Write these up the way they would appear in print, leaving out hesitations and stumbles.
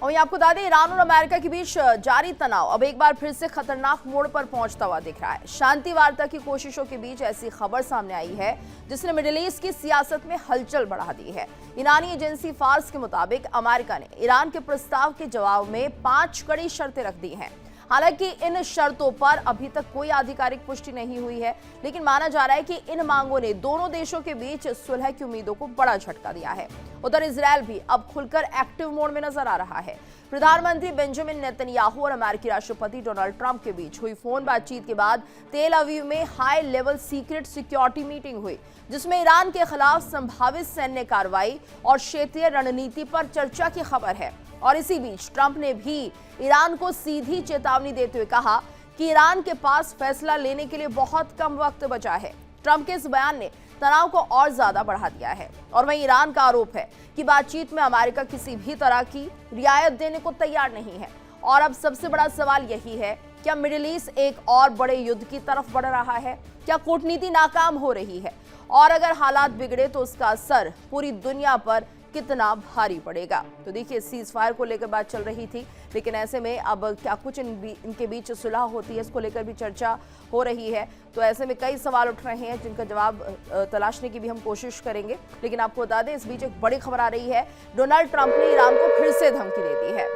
और आपको बता दें, ईरान और अमेरिका के बीच जारी तनाव अब एक बार फिर से खतरनाक मोड़ पर पहुंचता हुआ दिख रहा है। शांति वार्ता की कोशिशों के बीच ऐसी खबर सामने आई है जिसने मिडिल ईस्ट की सियासत में हलचल बढ़ा दी है। ईरानी एजेंसी फार्स के मुताबिक अमेरिका ने ईरान के प्रस्ताव के जवाब में 5 कड़ी शर्तें रख दी हैं। हालांकि इन शर्तों पर अभी तक कोई आधिकारिक पुष्टि नहीं हुई है, लेकिन माना जा रहा है कि इन मांगों ने दोनों देशों के बीच सुलह की उम्मीदों को बड़ा झटका दिया है। उधर इजरायल भी अब खुलकर एक्टिव मोड में नजर आ रहा है। प्रधानमंत्री बेंजामिन नेतन्याहू और अमेरिकी राष्ट्रपति डोनाल्ड ट्रंप के बीच हुई फोन बातचीत के बाद तेल अवीव में high level secret security meeting हुई, जिसमें ईरान के खिलाफ संभावित सैन्य कार्रवाई और क्षेत्रीय रणनीति पर चर्चा की खबर है। और इसी बीच ट्रंप ने भी ईरान को सीधी चेतावनी देते हुए कहा कि ईरान के पास फैसला लेने के लिए बहुत कम वक्त बचा है। ट्रंप के इस बयान ने तनाव को और ज्यादा बढ़ा दिया है। और वहीं ईरान का आरोप है कि बातचीत में अमेरिका किसी भी तरह की रियायत देने को तैयार नहीं है। और अब सबसे बड़ा सवाल यही है, क्या मिडिल ईस्ट एक और बड़े युद्ध की तरफ बढ़ रहा है? क्या कूटनीति नाकाम हो रही है? और अगर हालात बिगड़े तो उसका असर पूरी दुनिया पर कितना भारी पड़ेगा? तो देखिए, सीज फायर को लेकर बात चल रही थी, लेकिन ऐसे में अब क्या कुछ इनके बीच सुलह होती है, इसको लेकर भी चर्चा हो रही है। तो ऐसे में कई सवाल उठ रहे हैं जिनका जवाब तलाशने की भी हम कोशिश करेंगे। लेकिन आपको बता दें, इस बीच एक बड़ी खबर आ रही है, डोनाल्ड ट्रंप ने ईरान को फिर से धमकी दे दी है।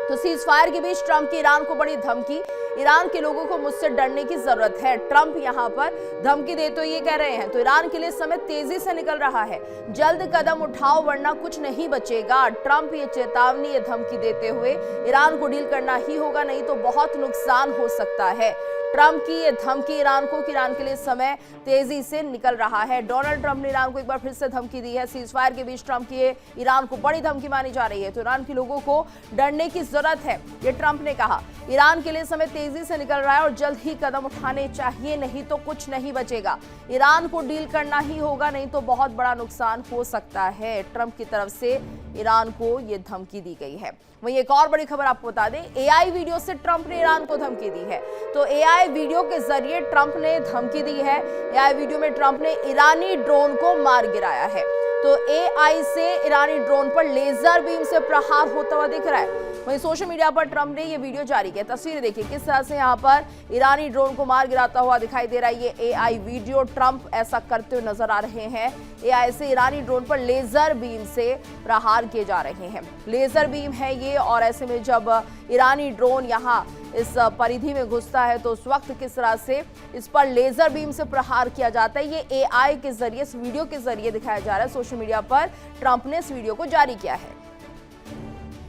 तो सीज फायर के बीच ट्रंप की ईरान को बड़ी धमकी। ईरान के लोगों को मुझसे डरने की जरूरत है, ट्रंप यहां पर धमकी देते हुए ये कह रहे हैं। तो ईरान के लिए समय तेजी से निकल रहा है, जल्द कदम उठाओ वरना कुछ नहीं बचेगा। ट्रंप ये चेतावनी, ये धमकी देते हुए ईरान को डील करना ही होगा, नहीं तो बहुत नुकसान हो सकता है। ट्रंप की ये धमकी ईरान को कि ईरान के लिए समय तेजी से निकल रहा है। डोनाल्ड ट्रंप ने ईरान को एक बार फिर से धमकी दी है। सीज फायर के बीच ट्रंप की ये ईरान को बड़ी धमकी मानी जा रही है। तो ईरान के लोगों को डरने की जरूरत है, ये ट्रंप ने कहा। ईरान के लिए समय तेजी से निकल रहा है और जल्द ही कदम उठाने चाहिए, नहीं तो कुछ नहीं बचेगा। ईरान को डील करना ही होगा, नहीं तो बहुत बड़ा नुकसान हो सकता है। ट्रंप की तरफ से ईरान को ये धमकी दी गई है। वहीं एक और बड़ी खबर आपको बता दें, एआई वीडियो से ट्रंप ने ईरान को धमकी दी है। तो एआई वीडियो के जरिए ट्रंप ने धमकी दी है। एआई वीडियो में ट्रंप ने ईरानी ड्रोन को मार गिराया है। तो एआई से ईरानी ड्रोन पर लेजर बीम से प्रहार होता हुआ दिख रहा है। वहीं सोशल मीडिया पर ट्रंप ने ये वीडियो जारी किया। तस्वीरें देखिए किस तरह से यहाँ पर ईरानी ड्रोन को मार गिराता हुआ दिखाई दे रहा है। ये एआई वीडियो, ट्रंप ऐसा करते हुए नजर आ रहे हैं। एआई से ईरानी ड्रोन पर लेजर बीम से प्रहार किए जा रहे हैं। लेजर बीम है ये, और ऐसे में जब ईरानी ड्रोन यहाँ इस परिधि में घुसता है तो उस वक्त किस तरह से इस पर लेजर बीम से प्रहार किया जाता है, ये एआई के जरिए, इस वीडियो के जरिए दिखाया जा रहा है। सोशल मीडिया पर ट्रंप ने इस वीडियो को जारी किया है।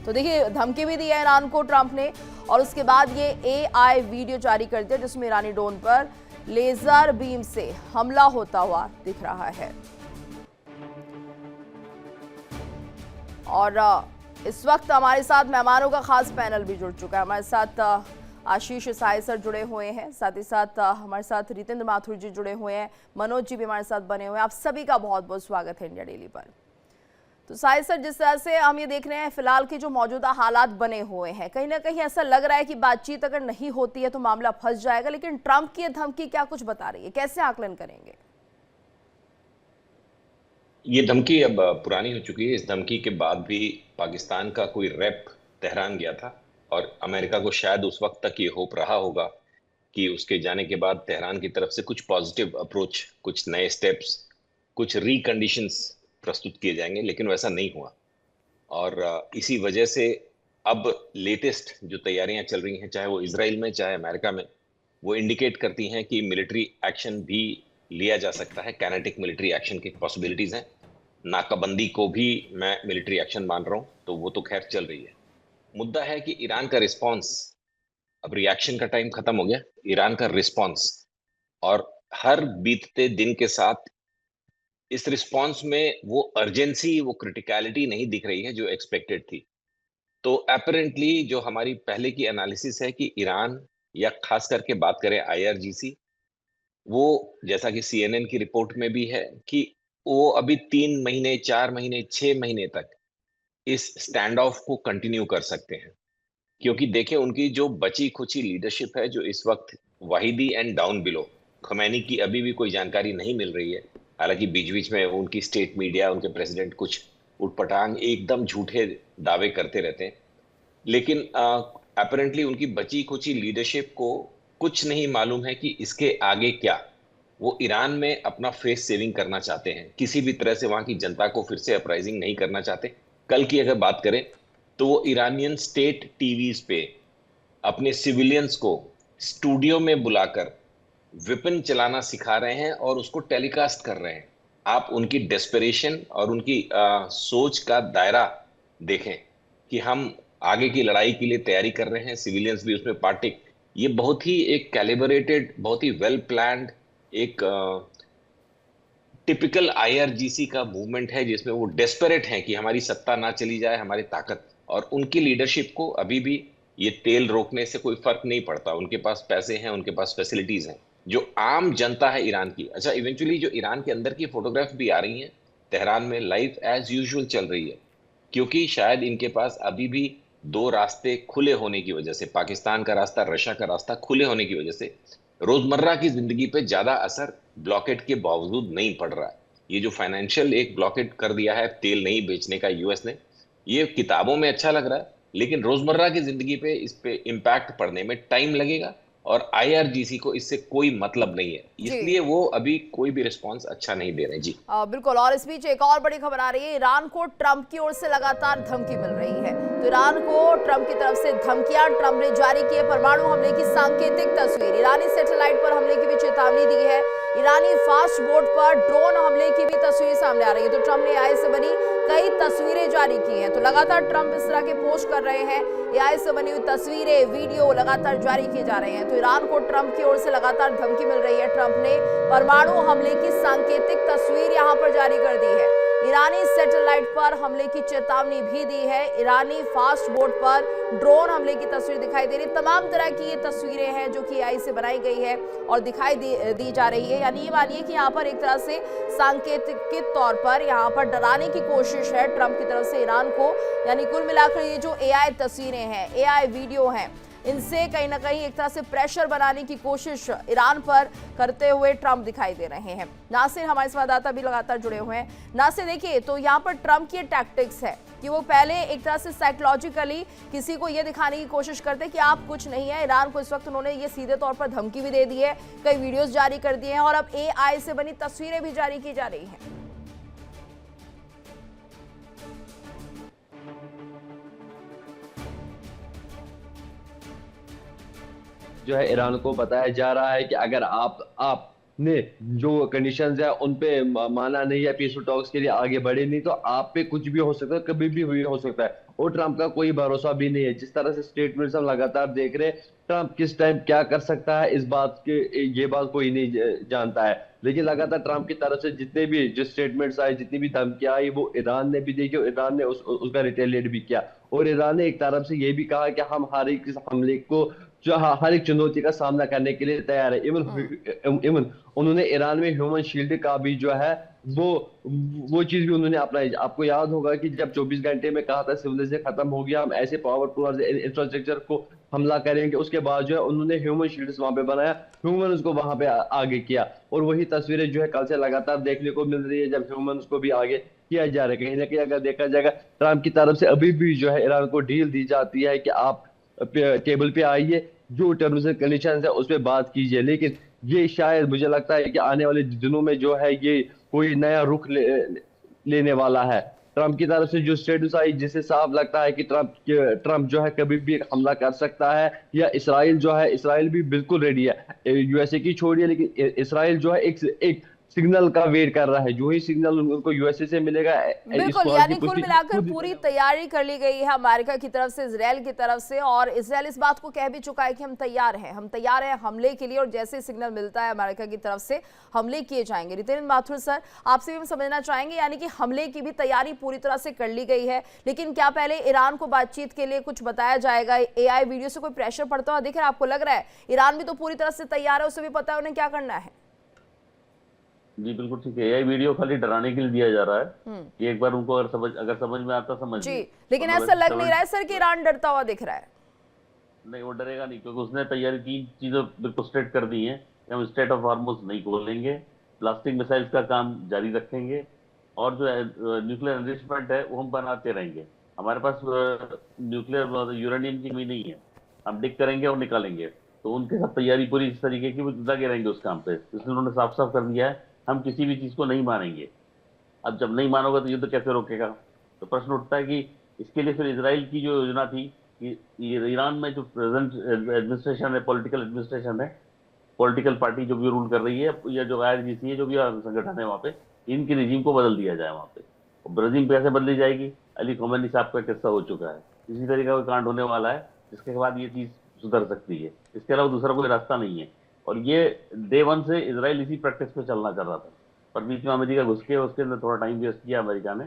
तो देखिए, धमकी भी दी है ईरान को ट्रंप ने, और उसके बाद ये एआई वीडियो जारी कर दिया जिसमें ईरानी ड्रोन पर लेजर बीम से हमला होता हुआ दिख रहा है। और इस वक्त हमारे साथ मेहमानों का खास पैनल भी जुड़ चुका है। हमारे साथ आशीष साई सर जुड़े हुए हैं, साथ ही साथ हमारे साथ रितेंद्र माथुर जी जुड़े हुए हैं, मनोज जी भी हमारे साथ बने हुए हैं। आप सभी का बहुत बहुत स्वागत है इंडिया डेली पर। तो साई सर, जिस तरह से हम ये देख रहे हैं फिलहाल के जो मौजूदा हालात बने हुए हैं, कहीं ना कहीं ऐसा लग रहा है कि बातचीत अगर नहीं होती है तो मामला फंस जाएगा, लेकिन ट्रंप की धमकी क्या कुछ बता रही है, कैसे आकलन करेंगे? ये धमकी अब पुरानी हो चुकी है। इस धमकी के बाद भी पाकिस्तान का कोई रैप तेहरान गया था, और अमेरिका को शायद उस वक्त तक ये होप रहा होगा कि उसके जाने के बाद तेहरान की तरफ से कुछ पॉजिटिव अप्रोच, कुछ नए स्टेप्स, कुछ रिकंडीशंस प्रस्तुत किए जाएंगे, लेकिन वैसा नहीं हुआ। और इसी वजह से अब लेटेस्ट जो तैयारियां चल रही हैं, चाहे वो इजराइल में चाहे अमेरिका में, वो इंडिकेट करती हैं कि मिलिट्री एक्शन भी लिया जा सकता है। काइनेटिक मिलिट्री एक्शन की पॉसिबिलिटीज हैं। नाकाबंदी को भी मैं मिलिट्री एक्शन मान रहा हूं, तो वो तो खैर चल रही है। मुद्दा है कि ईरान का रिस्पांस, अब रिएक्शन का टाइम खत्म हो गया, ईरान का रिस्पांस, और हर बीतते दिन के साथ इस रिस्पांस में वो अर्जेंसी, वो क्रिटिकलिटी नहीं दिख रही है जो एक्सपेक्टेड थी। तो अपेरेंटली जो हमारी पहले की एनालिसिस है कि ईरान, या खास करके बात करें आईआरजीसी, वो जैसा कि सीएनएन की रिपोर्ट में भी है कि वो अभी 3 महीने, 4 महीने, 6 महीने तक इस स्टैंड ऑफ को कंटिन्यू कर सकते हैं। क्योंकि देखें, उनकी जो बची खुची लीडरशिप है, जो इस वक्त वाहिदी एंड डाउन बिलो, खमैनी की अभी भी कोई जानकारी नहीं मिल रही है। हालांकि बीच बीच में उनकी स्टेट मीडिया, उनके प्रेसिडेंट कुछ उटपटांग एकदम झूठे दावे करते रहते हैं, लेकिन अपेरेंटली उनकी बची कुची लीडरशिप को कुछ नहीं मालूम है कि इसके आगे क्या। वो ईरान में अपना फेस सेविंग करना चाहते हैं, किसी भी तरह से वहां की जनता को फिर से अपराइजिंग नहीं करना चाहते। कल की अगर बात करें तो वो ईरानियन स्टेट टीवीज पे अपने सिविलियंस को स्टूडियो में बुलाकर वेपन चलाना सिखा रहे हैं और उसको टेलीकास्ट कर रहे हैं। आप उनकी डेस्परेशन और उनकी सोच का दायरा देखें कि हम आगे की लड़ाई के लिए तैयारी कर रहे हैं, सिविलियंस भी उसमें पार्टी। ये बहुत ही एक कैलिब्रेटेड, बहुत ही वेल प्लान्ड, एक टिपिकल आईआरजीसी का मूवमेंट है, जिसमें वो डेस्परेट हैं कि हमारी सत्ता ना चली जाए, हमारी ताकत। और उनकी लीडरशिप को अभी भी ये तेल रोकने से कोई फर्क नहीं पड़ता। उनके पास पैसे हैं, उनके पास फैसिलिटीज हैं। जो आम जनता है ईरान की, अच्छा इवेंचुअली जो ईरान के अंदर की फोटोग्राफ भी आ रही हैं, तेहरान में लाइफ एज यूजुअल चल रही है, क्योंकि शायद इनके पास अभी भी दो रास्ते खुले होने की वजह से, पाकिस्तान का रास्ता, रशिया का रास्ता खुले होने की वजह से रोजमर्रा की जिंदगी पे ज्यादा असर ब्लॉकेट के बावजूद नहीं पड़ रहा है। ये जो फाइनेंशियल एक ब्लॉकेट कर दिया है तेल नहीं बेचने का यूएस ने, ये किताबों में अच्छा लग रहा है, लेकिन रोजमर्रा की जिंदगी पे इस पे इम्पैक्ट पड़ने में टाइम लगेगा। और आईआरजीसी को इससे कोई मतलब नहीं है, जी इसलिए वो अभी कोई भी रिस्पॉन्स अच्छा नहीं दे रहे। जी बिल्कुल। और इस बीच एक और बड़ी खबर आ रही है, ईरान को ट्रंप की ओर से लगातार धमकी मिल रही है। तो ईरान को ट्रंप की तरफ से धमकियां, ट्रंप ने जारी की है परमाणु हमले की सांकेतिक तस्वीर, ईरानी सैटेलाइट पर हमले की भी चेतावनी दी है, ईरानी फास्ट बोट पर ड्रोन हमले की भी तस्वीर सामने आ रही है। तो ट्रंप ने एआई से बनी कई तस्वीरें जारी की हैं। तो लगातार ट्रंप इस तरह के पोस्ट कर रहे हैं, एआई से बनी हुई तस्वीरें, वीडियो लगातार जारी किए जा रहे हैं। तो ईरान को ट्रंप की ओर से लगातार धमकी मिल रही है। ट्रंप ने परमाणु हमले की सांकेतिक तस्वीर यहां पर जारी कर दी है, ईरानी सैटेलाइट पर हमले की चेतावनी भी दी है, ईरानी फास्ट बोट पर ड्रोन हमले की तस्वीर दिखाई दे रही। तमाम तरह की ये तस्वीरें हैं जो कि एआई से बनाई गई है और दिखाई दी जा रही है। यानी ये मानिए कि यहाँ पर एक तरह से सांकेतिक के तौर पर यहाँ पर डराने की कोशिश है ट्रंप की तरफ से ईरान को। यानी कुल मिलाकर ये जो एआई तस्वीरें हैं, एआई वीडियो हैं, इनसे कहीं ना कहीं एक तरह से प्रेशर बनाने की कोशिश ईरान पर करते हुए ट्रंप दिखाई दे रहे हैं। नासिर हमारे संवाददाता भी लगातार जुड़े हुए हैं। नासिर देखिए, तो यहाँ पर ट्रंप की टैक्टिक्स है कि वो पहले एक तरह से साइकोलॉजिकली किसी को ये दिखाने की कोशिश करते हैं कि आप कुछ नहीं है। ईरान को इस वक्त उन्होंने ये सीधे तौर पर धमकी भी दे दी है, कई वीडियोस जारी कर दिए हैं और अब एआई से बनी तस्वीरें भी जारी की जा रही हैं। जो है ईरान को बताया जा रहा है कि अगर आपने जो कंडीशंस है उन पे माना नहीं है, पीसफुल टॉक्स के लिए आगे बढ़े नहीं, तो आप पे कुछ भी हो सकता है, कभी भी हो सकता है। और ट्रंप का कोई भरोसा भी नहीं है। जिस तरह से स्टेटमेंट्स हम लगातार देख रहे हैं, ट्रंप किस टाइम क्या कर सकता है इस बात के, ये बात कोई नहीं जानता है। लेकिन लगातार ट्रंप की तरफ से जितने भी जो स्टेटमेंट्स आए, जितनी भी धमकियां आई, वो ईरान ने भी देखी और ईरान ने उसका रिटेलिएट भी किया। और ईरान ने एक तरफ से ये भी कहा कि हम हर एक हमले को, जो हर एक चुनौती का सामना करने के लिए तैयार है। इवन उन्होंने ईरान में ह्यूमन शील्ड का भी जो है वो चीज भी उन्होंने अपनाई। आपको याद होगा कि जब 24 घंटे में कहा था सिविलाइजेशन खत्म हो गया, हम ऐसे पावर टूवर्ड्स इंफ्रास्ट्रक्चर को हमला करेंगे, उसके बाद जो है उन्होंने ह्यूमन शील्ड्स वहां पे बनाया, ह्यूमंस को वहां पे आगे किया। और वही तस्वीरें जो है कल से लगातार देखने को मिल रही है, जब ह्यूमंस को भी आगे किया जा रहा है। कहीं ना कहीं अगर देखा जाएगा, ट्रंप की तरफ से अभी भी जो है ईरान को डील दी जाती है कि आप टेबल पे आइए, जो टर्म्स एंड कंडीशंस है उस पर बात कीजिए। लेकिन ये शायद मुझे लगता है कि आने वाले दिनों में जो है ये कोई नया रुख लेने वाला है। ट्रंप की तरफ से जो स्टेटस आई, जिससे साफ लगता है कि ट्रंप जो है कभी भी हमला कर सकता है, या इसराइल जो है, इसराइल भी बिल्कुल रेडी है। यूएसए की छोड़िए, लेकिन इसराइल जो है एक सिग्नल का वेट कर रहा है। जो ही सिग्नल उनको यूएसए से मिलेगा, बिल्कुल। यानी कुल मिलाकर पूरी तैयारी कर ली गई है अमेरिका की तरफ से, इजराइल की तरफ से, और इजराइल इस बात को कह भी चुका है कि हम तैयार हैं हमले के लिए, और जैसे सिग्नल मिलता है अमेरिका की तरफ से हमले किए जाएंगे। रितेन माथुर सर, आपसे भी हम समझना चाहेंगे, यानी कि हमले की भी तैयारी पूरी तरह से कर ली गई है, लेकिन क्या पहले ईरान को बातचीत के लिए कुछ बताया जाएगा? एआई वीडियो से कोई प्रेशर पड़ता हुआ दिख रहा है आपको? लग रहा है ईरान भी तो पूरी तरह से तैयार है, उसे भी पता है उन्हें क्या करना है। जी बिल्कुल ठीक है। एआई वीडियो खाली डराने के लिए दिया जा रहा है कि एक बार उनको अगर समझ में आता समझ जी, लेकिन ऐसा लग नहीं रहा है सर कि ईरान डरता हुआ दिख रहा है। नहीं, वो डरेगा नहीं, क्योंकि उसने तैयारी 3 चीजें बिल्कुल स्ट्रेट कर दी हैं कि हम स्टेट ऑफ हॉर्मुज़ नहीं खोलेंगे, प्लास्टिक मिसाइल्स का काम जारी रखेंगे, और जो न्यूक्लियर एनरिचमेंट है वो हम बनाते रहेंगे। हमारे पास न्यूक्लियर यूरेनियम की कमी नहीं है, हम डिग करेंगे और निकालेंगे। तो उनके साथ तैयारी पूरी इस तरीके की, वो लगे रहेंगे उस काम पे। इसलिए उन्होंने साफ साफ कर दिया है, हम किसी भी चीज को नहीं मानेंगे। अब जब नहीं मानोगे तो युद्ध कैसे रोकेगा? तो प्रश्न उठता है कि इसके लिए फिर इसराइल की जो योजना थी कि ये ईरान में जो प्रेजेंट एडमिनिस्ट्रेशन है, पॉलिटिकल एडमिनिस्ट्रेशन है, पॉलिटिकल पार्टी जो भी रूल कर रही है, या जो IRGC है, जो भी संगठन है वहाँ पे, इनकी रिजीम को बदल दिया जाए वहाँ पे। और रिजीम कैसे बदली जाएगी? अली खोमेनी साहब का किस्सा हो चुका है, इसी तरीके का कोई कांड होने वाला है जिसके बाद ये चीज सुधर सकती है। इसके अलावा दूसरा कोई रास्ता नहीं है। और ये डे वन से इसराइल इसी प्रैक्टिस पे चलना चाह रहा था, पर बीच में अमेरिका घुस के उसके अंदर थोड़ा टाइम वेस्ट किया अमेरिका ने।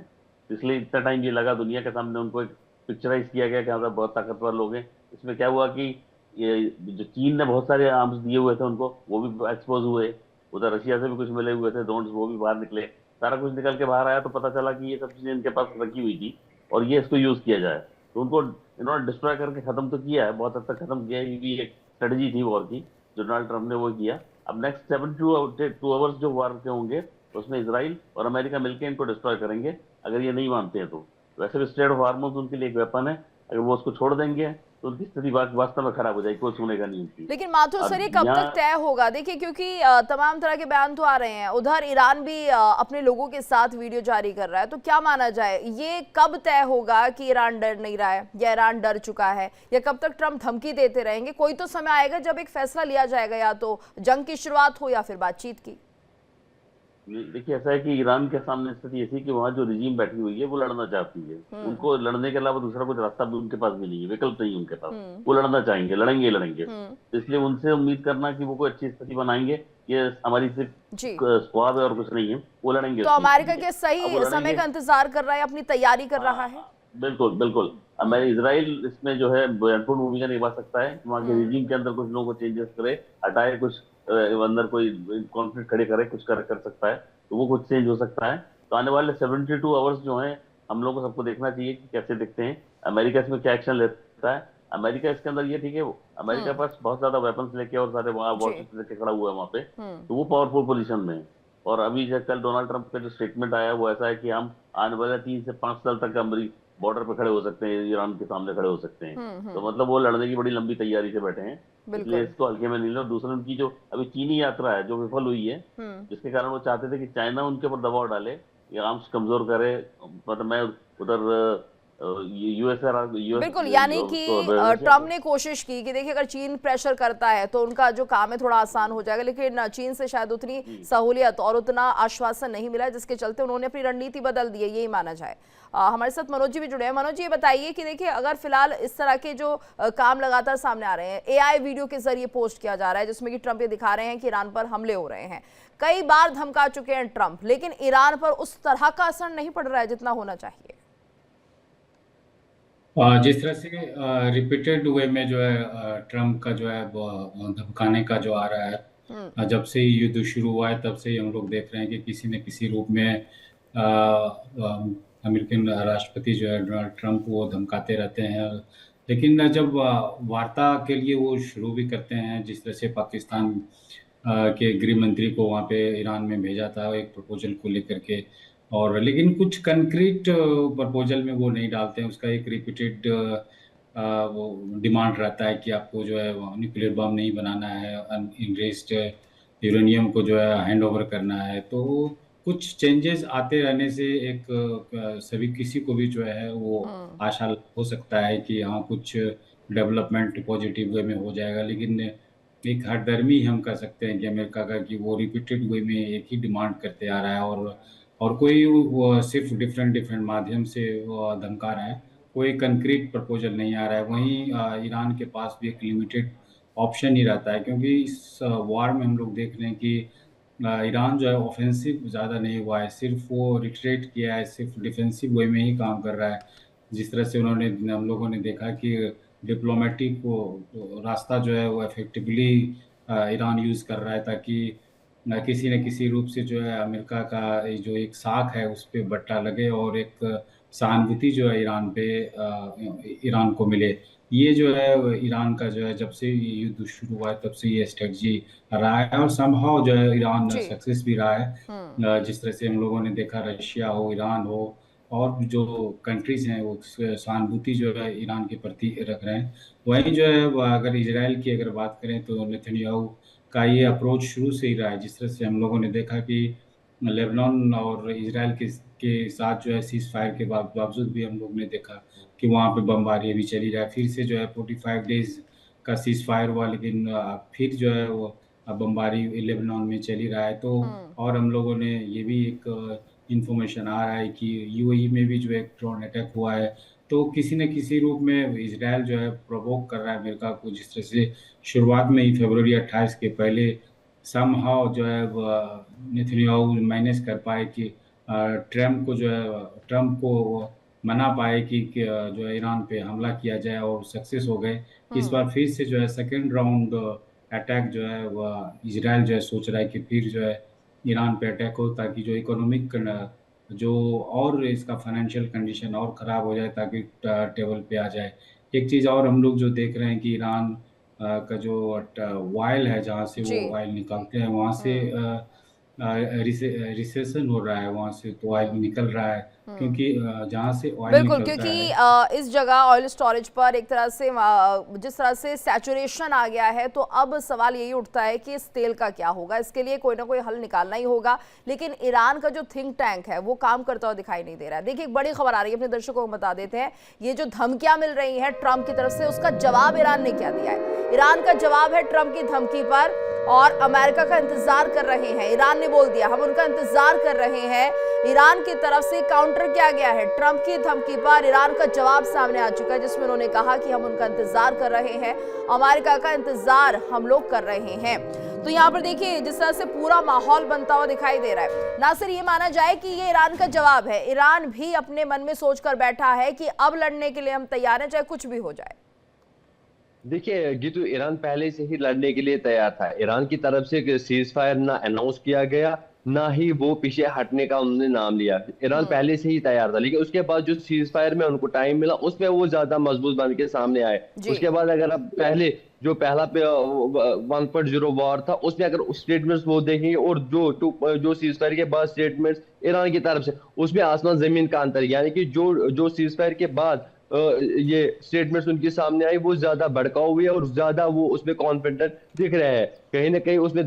इसलिए इतना टाइम ये लगा दुनिया के सामने उनको एक पिक्चराइज किया गया कि हम बहुत ताकतवर लोग हैं। इसमें क्या हुआ कि ये जो चीन ने बहुत सारे आर्म्स दिए हुए थे उनको, वो भी एक्सपोज हुए। उधर रशिया से भी कुछ मिले हुए थे ड्रोन्स, वो भी बाहर निकले। सारा कुछ निकल के बाहर आया तो पता चला कि ये सब चीजें इनके पास रखी हुई थी और ये इसको यूज किया जाए। तो उनको इन्होंने डिस्ट्रॉय करके खत्म तो किया है, बहुत हद तक खत्म किया है। ये भी एक स्ट्रेटजी थी वॉर की, जो डोनाल्ड ट्रंप ने वो किया। अब नेक्स्ट 72 आवर्स जो वॉर के होंगे, उसमें इसराइल और अमेरिका मिलकर इनको डिस्ट्रॉय करेंगे, अगर ये नहीं मानते हैं तो। वैसे भी स्टेट ऑफ हार्मोज उनके लिए एक वेपन है, अगर वो उसको छोड़ देंगे तो उनकी स्थिति वास्तव में खराब हो जाएगी, कोई सुनेगा नहीं उनकी। लेकिन माथुर सर, ये कब तक तय होगा? देखिए, क्योंकि तमाम तरह के बयान तो आ रहे हैं, उधर ईरान भी अपने लोगों के साथ वीडियो जारी कर रहा है, तो क्या माना जाए, ये कब तय होगा कि ईरान डर नहीं रहा है या ईरान डर चुका है, या कब तक ट्रंप धमकी देते रहेंगे? कोई तो समय आएगा जब एक फैसला लिया जाएगा, या तो जंग की शुरुआत हो या फिर बातचीत की। देखिए, ऐसा है कि ईरान के सामने स्थिति ऐसी कि वहाँ जो रिजीम बैठी हुई है वो लड़ना चाहती है। उनको लड़ने के अलावा दूसरा कुछ रास्ता भी उनके पास भी नहीं है, विकल्प नहीं है उनके पास। वो लड़ना चाहेंगे, लड़ेंगे ही लड़ेंगे। तो इसलिए उनसे उम्मीद करना कि वो कोई अच्छी स्थिति बनाएंगे, ये हमारी सिर्फ ख्वाब है और कुछ नहीं है। वो लड़ेंगे। तो अमेरिका के सही समय का इंतजार कर रहा है, अपनी तैयारी कर रहा है। बिल्कुल बिल्कुल। इसराइल इसमें जो है महत्वपूर्ण भूमिका निभा सकता है। वहाँ के रिजीम के अंदर कुछ लोगों को चेंजेस करे, हटाए, कुछ अंदर कोई कॉन्फ्लिक्ट खड़े करे, कुछ कर सकता है, तो वो कुछ चेंज हो सकता है। तो आने वाले 72 आवर्स जो हैं, हम लोग को सबको देखना चाहिए कि कैसे दिखते हैं, अमेरिका इसमें क्या एक्शन लेता है। अमेरिका इसके अंदर ये ठीक है, अमेरिका पास बहुत ज्यादा वेपन्स लेके और सारे वहाँ वॉरशिप्स लेके खड़ा हुआ है वहाँ पे, तो वो पावरफुल पोजीशन में है। और अभी जो कल डोनाल्ड ट्रंप का जो स्टेटमेंट आया वो ऐसा है कि हम आने वाले 3 से 5 साल तक अमरीका बॉर्डर पे खड़े हो सकते हैं, ईरान के सामने खड़े हो सकते हैं। तो मतलब वो लड़ने की बड़ी लंबी तैयारी से बैठे हैं, इसलिए इसको हल्के में नहीं लो। दूसरा, उनकी जो अभी चीनी यात्रा है जो विफल हुई है, जिसके कारण वो चाहते थे कि चाइना उनके ऊपर दबाव डाले, ये आर्म्स कमजोर करे। मतलब मैं उधर बिल्कुल, यानी कि ट्रम्प ने कोशिश की कि देखिए, अगर चीन प्रेशर करता है तो उनका जो काम है थोड़ा आसान हो जाएगा, लेकिन चीन से शायद उतनी सहूलियत और उतना आश्वासन नहीं मिला, जिसके चलते उन्होंने अपनी रणनीति बदल दी है, यही माना जाए। हमारे साथ मनोज जी भी जुड़े हैं। मनोज जी, ये बताइए कि देखिए, अगर फिलहाल इस तरह के जो काम लगातार सामने आ रहे हैं, AI वीडियो के जरिए पोस्ट किया जा रहा है जिसमें कि ट्रंप ये दिखा रहे हैं कि ईरान पर हमले हो रहे हैं, कई बार धमका चुके हैं ट्रंप, लेकिन ईरान पर उस तरह का असर नहीं पड़ रहा है जितना होना चाहिए। जिस तरह से रिपीटेड वे में जो है ट्रम्प का जो है धमकाने का जो आ रहा है, जब से युद्ध शुरू हुआ है तब से ही हम लोग देख रहे हैं कि किसी न किसी रूप में अमेरिकन राष्ट्रपति जो है डोनाल्ड ट्रम्प वो धमकाते रहते हैं। लेकिन जब वार्ता के लिए वो शुरू भी करते हैं, जिस तरह से पाकिस्तान के गृह मंत्री को वहाँ पे ईरान में भेजा था एक प्रपोजल को लेकर के, और लेकिन कुछ कंक्रीट प्रपोजल में वो नहीं डालते हैं। उसका एक रिपीटेड वो डिमांड रहता है कि आपको जो है न्यूक्लियर बम नहीं बनाना है, इनरेस्ड यूरेनियम को जो है हैंड ओवर करना है। तो कुछ चेंजेस आते रहने से एक सभी किसी को भी जो है वो आशा हो सकता है कि हाँ कुछ डेवलपमेंट पॉजिटिव वे में हो जाएगा। लेकिन एक हठधर्मी हम कह सकते हैं कि अमेरिका का, कि वो रिपीटेड वे में एक ही डिमांड करते आ रहा है और कोई वो सिर्फ डिफरेंट माध्यम से वो धमका रहा है, कोई कंक्रीट प्रपोजल नहीं आ रहा है। वहीं ईरान के पास भी एक लिमिटेड ऑप्शन ही रहता है, क्योंकि इस वार में हम लोग देख रहे हैं कि ईरान जो है ऑफेंसिव ज़्यादा नहीं हुआ है, सिर्फ वो रिट्रेट किया है, सिर्फ डिफेंसिव वे में ही काम कर रहा है। जिस तरह से हम लोगों ने देखा कि डिप्लोमेटिक वो रास्ता जो है वो इफेक्टिवली ईरान यूज़ कर रहा है, ताकि किसी न किसी रूप से जो है अमेरिका का जो एक साख है उस पर बट्टा लगे और एक सहानुभूति जो है ईरान को मिले। ये जो है ईरान का जो है जब से युद्ध शुरू हुआ है तब से ये स्ट्रेटजी रहा है, और संभव जो है ईरान सक्सेस भी रहा है। जिस तरह से हम लोगों ने देखा, रशिया हो, ईरान हो, और जो कंट्रीज हैं वो सहानुभूति जो है ईरान के प्रति रख रहे हैं। वहीं जो है अगर इसराइल की अगर बात करें तो नेतन्याहू का ये अप्रोच शुरू से ही रहा है। जिस तरह से हम लोगों ने देखा कि लेबनान और इसराइल के साथ जो है सीज फायर के बावजूद भी हम लोग ने देखा कि वहाँ पे बमबारी अभी चली रहा है। फिर से जो है 45 डेज का सीज फायर हुआ, लेकिन फिर जो है वो बमबारी लेबनान में चल ही रहा है। तो और हम लोगों ने ये भी एक इंफॉर्मेशन आ रहा है कि यूएई में भी जो एक ड्रोन अटैक हुआ है। तो किसी न किसी रूप में इसराइल जो है प्रोवोक कर रहा है अमेरिका को। जिस तरह से शुरुआत में ही फरवरी 28 के पहले समहाउ जो है नेतन्याहू मैनेज कर पाए कि ट्रम्प को मना पाए कि जो है ईरान पे हमला किया जाए, और सक्सेस हो गए। इस बार फिर से जो है सेकेंड राउंड अटैक जो है वह इसराइल जो है सोच रहा है कि फिर जो है ईरान पे अटैक हो, ताकि जो इकोनॉमिक जो और इसका फाइनेंशियल कंडीशन और ख़राब हो जाए, ताकि टेबल पे आ जाए। एक चीज़ और हम लोग जो देख रहे हैं कि ईरान का जो ऑयल है, जहाँ से जी। वो ऑयल निकालते हैं, वहाँ से रिसेशन हो रहा है, वहाँ से तो ऑयल निकल रहा है, क्योंकि जहाँ से ऑयल बिल्कुल, निकलता क्योंकि है। इस जगह ऑयल स्टोरेज पर एक तरह से जिस तरह से सैचुरेशन आ गया है, तो अब सवाल यही उठता है कि इस तेल का क्या होगा। इसके लिए कोई ना कोई हल निकालना ही होगा, लेकिन ईरान का जो थिंक टैंक है वो काम करता हुआ दिखाई नहीं दे रहा है। देखिए, एक बड़ी खबर आ रही है, अपने दर्शकों को बता देते हैं। ये जो धमकियां मिल रही हैं ट्रंप की तरफ से, उसका जवाब ईरान ने क्या दिया है। ईरान का जवाब है ट्रंप की धमकी पर, और अमेरिका का इंतजार कर रहे हैं। ईरान ने बोल दिया हम उनका इंतजार कर रहे हैं। ईरान की तरफ से काउंटर किया गया है ट्रंप की धमकी पर। ईरान का जवाब सामने आ चुका है, जिसमें उन्होंने कहा कि हम उनका इंतजार कर रहे हैं, अमेरिका का इंतजार हम लोग कर रहे हैं। तो यहाँ पर देखिए, जिस तरह से पूरा माहौल बनता हुआ दिखाई दे रहा है। ना सिर्फ ये माना जाए कि ये ईरान का जवाब है, ईरान भी अपने मन में सोचकर बैठा है कि अब लड़ने के लिए हम तैयार हैं, चाहे कुछ भी हो जाए। देखिए गीतू, ईरान पहले से ही लड़ने के लिए तैयार था। ईरान की तरफ से सीज फायर ना अनाउंस किया गया, ना ही वो पीछे हटने का उन्होंने नाम लिया। ईरान पहले से ही तैयार था, लेकिन उसके बाद जो सीज फायर में उनको टाइम मिला, उसमें वो ज्यादा मजबूत बन के सामने आए। उसके बाद अगर आप पहले जो पहला 1.0 वॉर था, उसमें अगर स्टेटमेंट्स वो देखेंगे और जो सीज फायर के बाद स्टेटमेंट्स ईरान की तरफ से, उसमें आसमान जमीन का अंतर। यानी कि जो सीज फायर के बाद ये स्टेटमेंट्स उनके सामने आई, वो ज्यादा भड़काऊ हुई है और ज्यादा वो उसमें कॉन्फिडेंट दिख रहे हैं। कहीं ना कहीं उसमें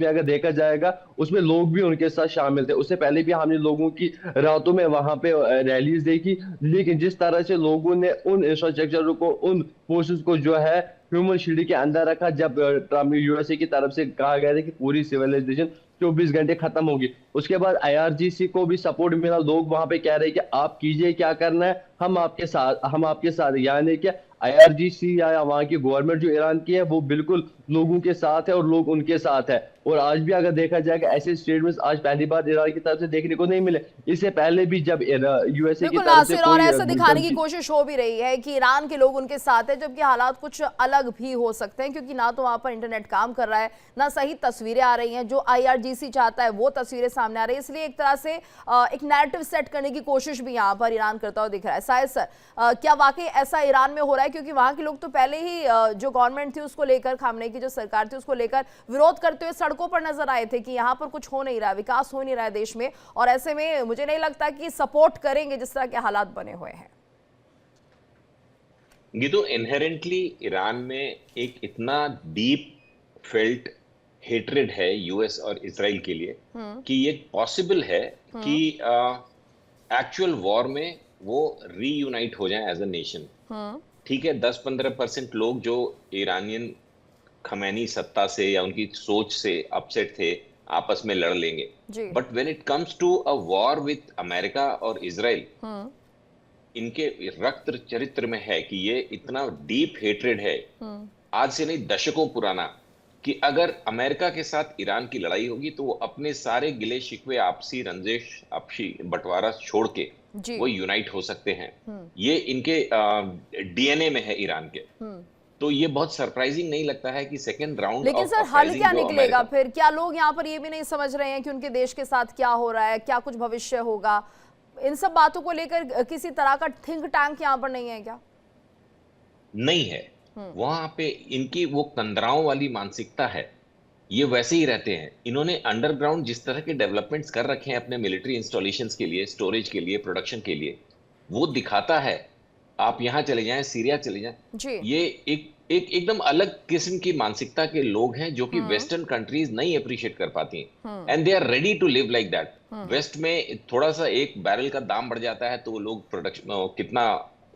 अगर देखा जाएगा, उसमें लोग भी उनके साथ शामिल थे। उससे पहले भी हमने लोगों की रातों में वहां पे रैलीज देखी, लेकिन जिस तरह से लोगों ने उन इंफ्रास्ट्रक्चर को, उन फोर्सेस को जो है ह्यूमन शील्ड के अंदर रखा, जब यूएसए की तरफ से कहा गया था कि पूरी सिविलाइजेशन 24 घंटे खत्म होगी, उसके बाद आईआरजीसी को भी सपोर्ट मिला। लोग वहां पे कह रहे हैं कि आप कीजिए क्या करना है, हम आपके साथ। यानी कि आईआरजीसी या वहां की गवर्नमेंट जो ईरान की है, वो बिल्कुल लोगों के साथ है और लोग उनके साथ है। और आज भी अगर देखा जाएगा, ऐसे स्टेटमेंट्स आज पहली बार ईरान की तरफ से देखने को नहीं मिले। इससे पहले भी जब यूएसए की तरफ से और ऐसा दिखाने की कोशिश हो भी रही है कि ईरान के लोग उनके साथ है, जबकि हालात कुछ अलग भी हो सकते हैं, क्योंकि ना तो वहां पर इंटरनेट काम कर रहा है, ना सही तस्वीरें आ रही हैं। जो आईआरजीसी चाहता है वो तस्वीरें सामने आ रही है। इसलिए एक तरह से एक नैरेटिव सेट करने की कोशिश भी यहाँ पर ईरान करता हुआ दिख रहा है। शायद सर, क्या वाकई ऐसा ईरान में हो रहा है? क्योंकि वहां के लोग तो पहले ही जो गवर्नमेंट थी उसको लेकर, खामनेई की जो सरकार थी उसको लेकर विरोध करते हुए सड़कों पर नजर आए थे कि यहाँ पर कुछ हो नहीं रहा, विकास हो नहीं रहा है देश में, और ऐसे में मुझे नहीं लगता कि सपोर्ट करेंगे जिस तरह के हालात बने हुए हैं। गीतू, इनहेरेंटली ईरान में एक इतना डीप फेल्ट हेट्रेड है यूएस और इजराइल के लिए कि ये पॉसिबल है कि एक्चुअल वॉर में वो रीयूनाइट हो जाए एज अ नेशन। ठीक है, 10-15% लोग जो ईरानियन खमैनी सत्ता से या उनकी सोच से अपसेट थे, आपस में लड़ लेंगे। But when it comes to a war with America और इजराइल, इनके रक्त चरित्र में है कि ये इतना डीप हेट्रेड है, आज से नहीं दशकों पुराना, कि अगर अमेरिका के साथ ईरान की लड़ाई होगी तो वो अपने सारे गिले शिकवे, आपसी रंजिश, आपसी बंटवारा छोड़ के वो यूनाइट हो सकते हैं। ये इनके डीएनए में है ईरान के। तो ये बहुत सरप्राइजिंग नहीं लगता है कि सेकंड राउंड। लेकिन सर, हल क्या निकलेगा फिर? क्या लोग यहाँ पर ये भी नहीं समझ रहे हैं कि उनके देश के साथ क्या हो रहा है, क्या कुछ भविष्य होगा? इन सब बातों को लेकर किसी तरह का थिंक टैंक यहाँ पर नहीं है क्या? नहीं है। वहां पे इनकी वो कंदराओं वाली मानसिकता है ये वैसे ही रहते हैं। इन्होंने अंडरग्राउंड जिस तरह के डेवलपमेंट्स कर रखे हैं अपने मिलिट्री इंस्टॉलेशंस के लिए, स्टोरेज के लिए, प्रोडक्शन के लिए, वो दिखाता है। आप यहाँ चले जाएं, सीरिया चले जाएं, जी। ये एकदम अलग किस्म की मानसिकता के लोग हैं जो कि वेस्टर्न कंट्रीज नहीं अप्रिशिएट कर पाती हैं, and they are ready to live like that. West में थोड़ा सा एक बैरल का दाम बढ़ जाता है तो वो लोग प्रोडक्शन कितना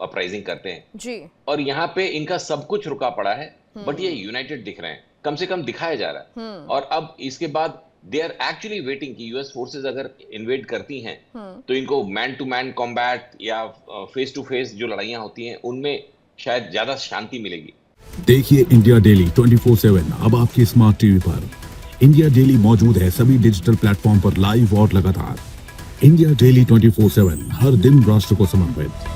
अपराइजिंग करते हैं जी। और यहाँ पे इनका सब कुछ रुका पड़ा है, बट ये यूनाइटेड दिख रहे हैं, कम से कम दिखाया जा रहा है। और अब इसके बाद दे आर एक्चुअली वेटिंग कि यूएस फोर्सेस अगर इन्वेड करती हैं तो इनको मैन टू मैन कॉम्बैट या फेस टू फेस जो लड़ाइयां होती हैं उनमें शायद ज्यादा शांति मिलेगी। देखिए इंडिया डेली 24/7 अब आपके स्मार्ट टीवी पर। इंडिया डेली मौजूद है सभी डिजिटल प्लेटफॉर्म पर लाइव और लगातार। इंडिया डेली 24/7 हर दिन राष्ट्र को समर्पित।